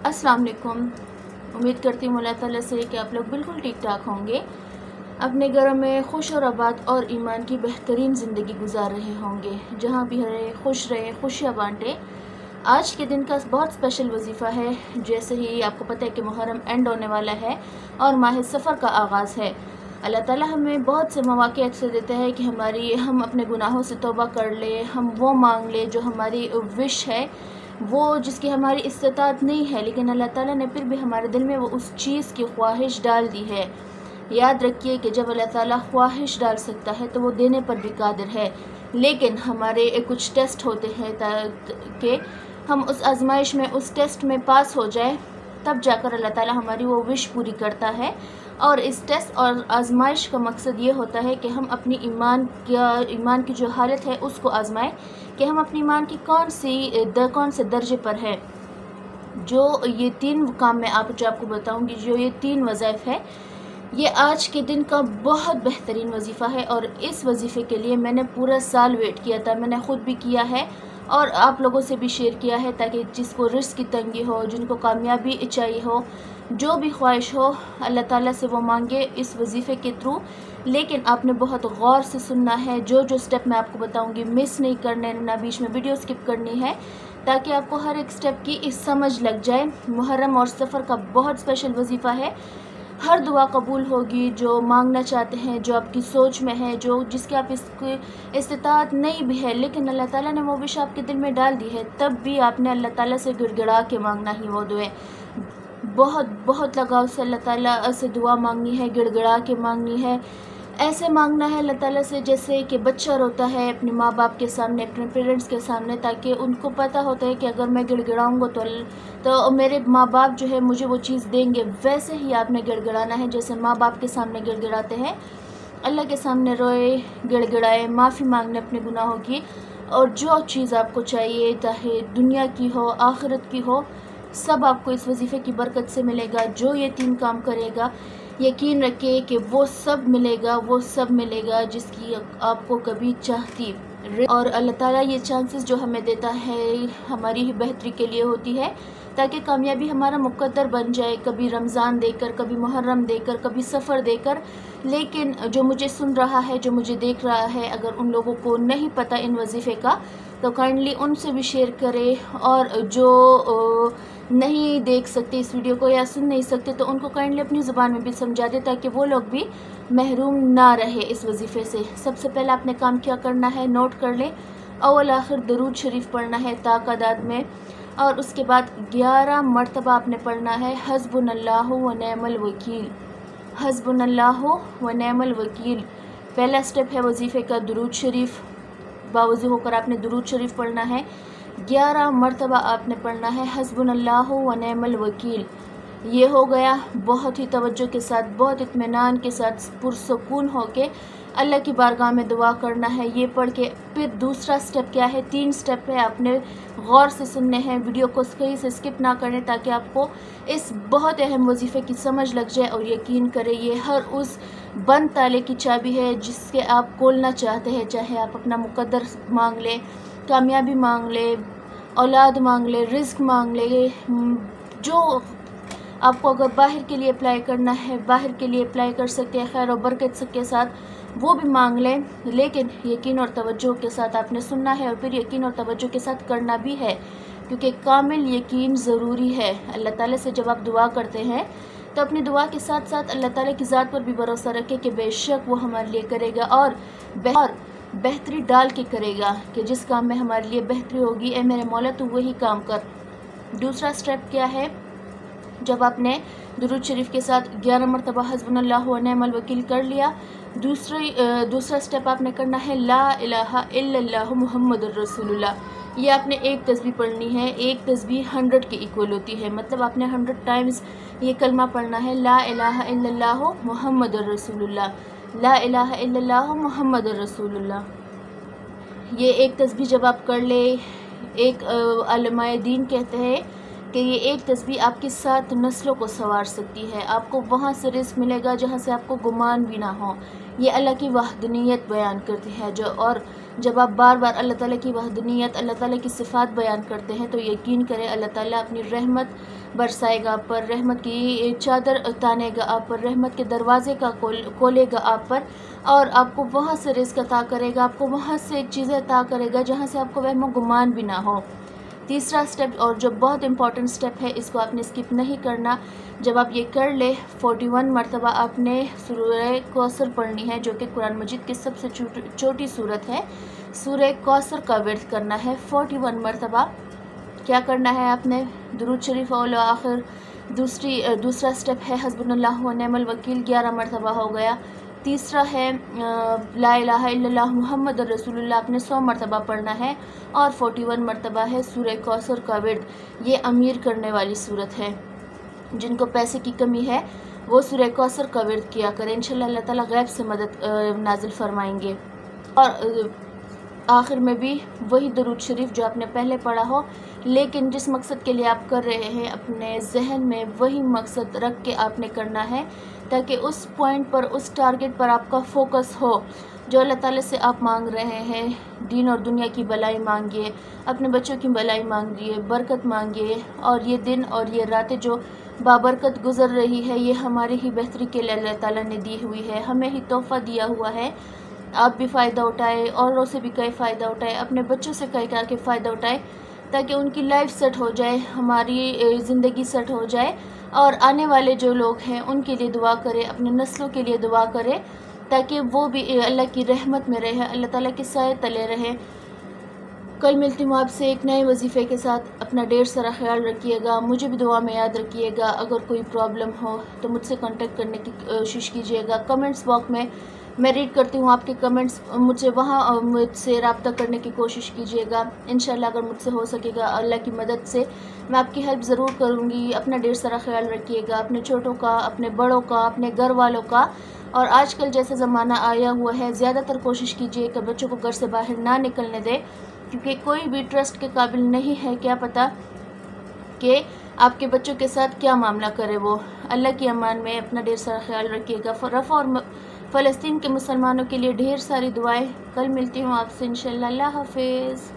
अस्सलाम वालेकुम। उम्मीद करती हूँ अल्लाह ताला से कि आप लोग बिल्कुल ठीक ठाक होंगे, अपने घरों में खुश और आबाद और ईमान की बेहतरीन ज़िंदगी गुजार रहे होंगे। जहाँ भी रहें खुशियाँ बांटें। आज के दिन का बहुत स्पेशल वजीफ़ा है। जैसे ही आपको पता है कि मुहर्रम एंड होने वाला है और माह सफ़र का आगाज़ है। अल्लाह ताला हमें बहुत से मौक़े ऐसे देते हैं कि हम अपने गुनाहों से तौबा कर लें, हम वो मांग लें जो हमारी विश है, वो जिसकी हमारी इस्तिताअत नहीं है, लेकिन अल्लाह ताला ने फिर भी हमारे दिल में वो उस चीज़ की ख्वाहिश डाल दी है। याद रखिए कि जब अल्लाह ताला ख्वाहिश डाल सकता है तो वो देने पर भी कादिर है, लेकिन हमारे कुछ टेस्ट होते हैं कि हम उस आजमाइश में, उस टेस्ट में पास हो जाए, तब जाकर अल्लाह ताला हमारी वो विश पूरी करता है। और इस टेस्ट और आजमाइश का मकसद ये होता है कि हम अपनी ईमान की जो हालत है उसको आजमाएं कि हम अपनी ईमान की कौन से दर्जे पर है। जो ये 3 काम मैं आपको बताऊंगी, जो ये 3 वज़ाइफ है, ये आज के दिन का बहुत बेहतरीन वजीफ़ा है। और इस वजीफ़े के लिए मैंने पूरा साल वेट किया था, मैंने ख़ुद भी किया है और आप लोगों से भी शेयर किया है, ताकि जिसको रिस्क की तंगी हो, जिनको कामयाबी चाहिए हो, जो भी ख्वाहिश हो, अल्लाह ताला से वो मांगे इस वजीफ़े के थ्रू। लेकिन आपने बहुत गौर से सुनना है, जो स्टेप मैं आपको बताऊंगी मिस नहीं करने, ना बीच में वीडियो स्किप करनी है, ताकि आपको हर एक स्टेप की समझ लग जाए। मुहर्रम और सफ़र का बहुत स्पेशल वजीफ़ा है। हर दुआ कबूल होगी जो मांगना चाहते हैं, जो आपकी सोच में है, जिसकी आप इसकी इस्तिताअत नहीं भी है, लेकिन अल्लाह ताला ने वो विश आपके दिल में डाल दी है, तब भी आपने अल्लाह ताला से गिड़गिड़ा के मांगना ही वो दुआ। बहुत बहुत लगाव से अल्लाह ताला से दुआ मांगनी है, गिड़गिड़ा के मांगनी है। ऐसे मांगना है अल्लाह ताला से जैसे कि बच्चा रोता है अपने माँ बाप के सामने, अपने पेरेंट्स के सामने, ताकि उनको पता होता है कि अगर मैं गिड़गिड़ाऊँगा तो मेरे माँ बाप जो है मुझे वो चीज़ देंगे। वैसे ही आपने गिड़गिड़ाना है, जैसे माँ बाप के सामने गिड़गिड़ाते हैं। अल्लाह के सामने रोए, गिड़गिड़ाए, माफ़ी मांगने अपने गुनाहों की, और जो चीज़ आपको चाहिए, चाहे दुनिया की हो, आखिरत की हो, सब आपको इस वजीफ़े की बरकत से मिलेगा। जो ये 3 काम करेगा, यकीन रखिए कि वो सब मिलेगा जिसकी आपको कभी चाहती। और अल्लाह ताला ये चांसेस जो हमें देता है हमारी ही बेहतरी के लिए होती है, ताकि कामयाबी हमारा मुकद्दर बन जाए। कभी रमज़ान देकर, कभी मुहर्रम देकर, कभी सफ़र देकर। लेकिन जो मुझे सुन रहा है, जो मुझे देख रहा है, अगर उन लोगों को नहीं पता इन वजीफ़े का, तो काइंडली उनसे भी शेयर करें। और जो नहीं देख सकते इस वीडियो को या सुन नहीं सकते, तो उनको काइंडली अपनी ज़ुबान में भी समझा दे, ताकि वो लोग भी महरूम ना रहे इस वजीफ़े से। सबसे पहले आपने काम क्या करना है, नोट कर लें। अव्वल आखिर दरूद शरीफ पढ़ना है तादाद में, और उसके बाद 11 मरतबा आपने पढ़ना है हस्बुनल्लाहु व निअमल वकील, हस्बुनल्लाहु व निअमल वकील। पहला स्टेप है वजीफ़े का दरूद शरीफ। बावज़ू होकर आपने दरूद शरीफ पढ़ना है, 11 मरतबा आपने पढ़ना है हस्बुनल्लाहु व निअमल वकील। ये हो गया। बहुत ही तवज्जो के साथ, बहुत इत्मीनान के साथ, पुरसुकून होके अल्लाह की बारगाह में दुआ करना है ये पढ़ के। फिर दूसरा स्टेप क्या है, 3 स्टेप है, आपने गौर से सुनने हैं, वीडियो को कहीं से स्किप ना करें, ताकि आपको इस बहुत अहम वजीफ़े की समझ लग जाए। और यकीन करें, ये हर उस बंद ताले की चाबी है जिसके आप खोलना चाहते हैं। चाहे आप अपना मुकद्दर मांग लें, कामयाबी मांग ले, औलाद मांग ले, रिज़्क मांग ले, जो आपको अगर बाहर के लिए अप्लाई करना है, बाहर के लिए अप्लाई कर सकते हैं, खैर और बरकत के साथ, वो भी मांग लें। लेकिन यकीन और तवज्जो के साथ आपने सुनना है, और फिर यकीन और तवज्जो के साथ करना भी है, क्योंकि कामिल यकीन ज़रूरी है। अल्लाह ताला से जब आप दुआ करते हैं, तो अपनी दुआ के साथ साथ अल्लाह ताला की ज़ात पर भी भरोसा रखें कि बेशक वो हमारे लिए करेगा, और बेहतरी डाल के करेगा, कि जिस काम में हमारे लिए बेहतरी होगी, ए मेरे मौला तू वही काम कर। दूसरा स्टेप क्या है, जब आपने दुरूद शरीफ के साथ 11 मरतबा हस्बुनल्लाहु व निअमल वकील कर लिया, दूसरा स्टेप आपने करना है ला इलाहा इल्लल्लाहु मुहम्मदुर रसूलुल्लाह। ये आपने एक तस्बीह पढ़नी है। एक तस्बीह 100 के इक्वल होती है, मतलब आपने 100 टाइम्स ये कलमा पढ़ना है, ला इलाहा इल्लल्लाहु मुहम्मदुर रसूलुल्लाह, ला इलाहा इल्लल्लाहु मुहम्मदुर रसूलुल्लाह। ये एक तस्बीह जब आप कर ले, एक उलमाए दीन कहते हैं कि ये एक तस्बीह आपकी 7 नस्लों को संवार सकती है। आपको वहाँ से रिज़्क मिलेगा जहाँ से आपको गुमान भी ना हो। ये अल्लाह की वहदनीयत बयान करती है। और जब आप बार बार अल्लाह ताला की वहदनीयत, अल्लाह ताला की सिफ़ात बयान करते हैं, तो यकीन करें अल्लाह ताला अपनी रहमत برسائے گا آپ پر، رحمت کی چادر تانے گا آپ پر، رحمت کے دروازے کا کھولے گا آپ پر، اور آپ کو وہاں سے رزق عطا کرے گا، آپ کو وہاں سے چیزیں عطا کرے گا جہاں سے آپ کو وہم و گمان بھی نہ ہو۔ تیسرا سٹیپ، اور جو بہت امپورٹنٹ سٹیپ ہے، اس کو آپ نے اسکپ نہیں کرنا، جب آپ یہ کر لے 41 مرتبہ آپ نے سورہ کوثر پڑھنی ہے، جو کہ قرآن مجید کی سب سے چھوٹی سورت ہے۔ سورہ کوثر کا ورد کرنا ہے 41 مرتبہ۔ کیا کرنا ہے آپ نے؟ درود شریف اول و آخر۔ دوسرا سٹیپ ہے حسبنا اللہ و نعم الوکیل، 11 مرتبہ ہو گیا۔ تیسرا ہے لا الہ الا اللہ محمد رسول اللہ، آپ نے 100 مرتبہ پڑھنا ہے، اور 41 مرتبہ ہے سورہ کوثر کا ورد۔ یہ امیر کرنے والی صورت ہے، جن کو پیسے کی کمی ہے وہ سورہ کوثر کا ورد کیا کریں، انشاءاللہ اللہ تعالیٰ غیب سے مدد نازل فرمائیں گے۔ اور آخر میں بھی وہی درود شریف جو آپ نے پہلے پڑھا ہو، لیکن جس مقصد کے لیے آپ کر رہے ہیں اپنے ذہن میں وہی مقصد رکھ کے آپ نے کرنا ہے، تاکہ اس پوائنٹ پر، اس ٹارگٹ پر آپ کا فوکس ہو جو اللہ تعالیٰ سے آپ مانگ رہے ہیں۔ دین اور دنیا کی بھلائی مانگیے، اپنے بچوں کی بھلائی مانگیے، برکت مانگیے، اور یہ دن اور یہ راتیں جو بابرکت گزر رہی ہے، یہ ہماری ہی بہتری کے لیے اللہ تعالیٰ نے دی ہوئی ہے، ہمیں ہی تحفہ دیا ہوا ہے۔ آپ بھی فائدہ اٹھائے، اوروں سے بھی کئی فائدہ اٹھائے، اپنے بچوں سے کئی کر کے فائدہ اٹھائے، تاکہ ان کی لائف سیٹ ہو جائے، ہماری زندگی سیٹ ہو جائے، اور آنے والے جو لوگ ہیں ان کے لیے دعا کرے، اپنے نسلوں کے لیے دعا کرے، تاکہ وہ بھی اللہ کی رحمت میں رہے، اللہ تعالیٰ کے سائے تلے رہے۔ کل ملتی ہوں آپ سے ایک نئے وظیفے کے ساتھ۔ اپنا ڈھیر سارا خیال رکھیے گا، مجھے بھی دعا میں یاد رکھیے گا۔ اگر کوئی پرابلم ہو تو مجھ سے کانٹیکٹ کرنے کی کوشش کیجیے گا۔ کمنٹس باکس میں ریڈ کرتی ہوں آپ کے کمنٹس، مجھ سے رابطہ کرنے کی کوشش کیجیے گا۔ انشاءاللہ اگر مجھ سے ہو سکے گا اللہ کی مدد سے میں آپ کی ہیلپ ضرور کروں گی۔ اپنا ڈھیر سارا خیال رکھیے گا، اپنے چھوٹوں کا، اپنے بڑوں کا، اپنے گھر والوں کا۔ اور آج کل جیسا زمانہ آیا ہوا ہے، زیادہ تر کوشش کیجیے کہ بچوں کو گھر سے باہر نہ نکلنے دے، کیونکہ کوئی بھی ٹرسٹ کے قابل نہیں ہے، کیا پتہ کہ آپ کے بچوں کے ساتھ کیا معاملہ کرے وہ۔ اللہ کی امان میں اپنا ڈھیر سارا خیال رکھیے گا۔ رفح اور فلسطین کے مسلمانوں کے لیے ڈھیر ساری دعائیں۔ کل ملتی ہوں آپ سے انشاءاللہ۔ اللہ حافظ۔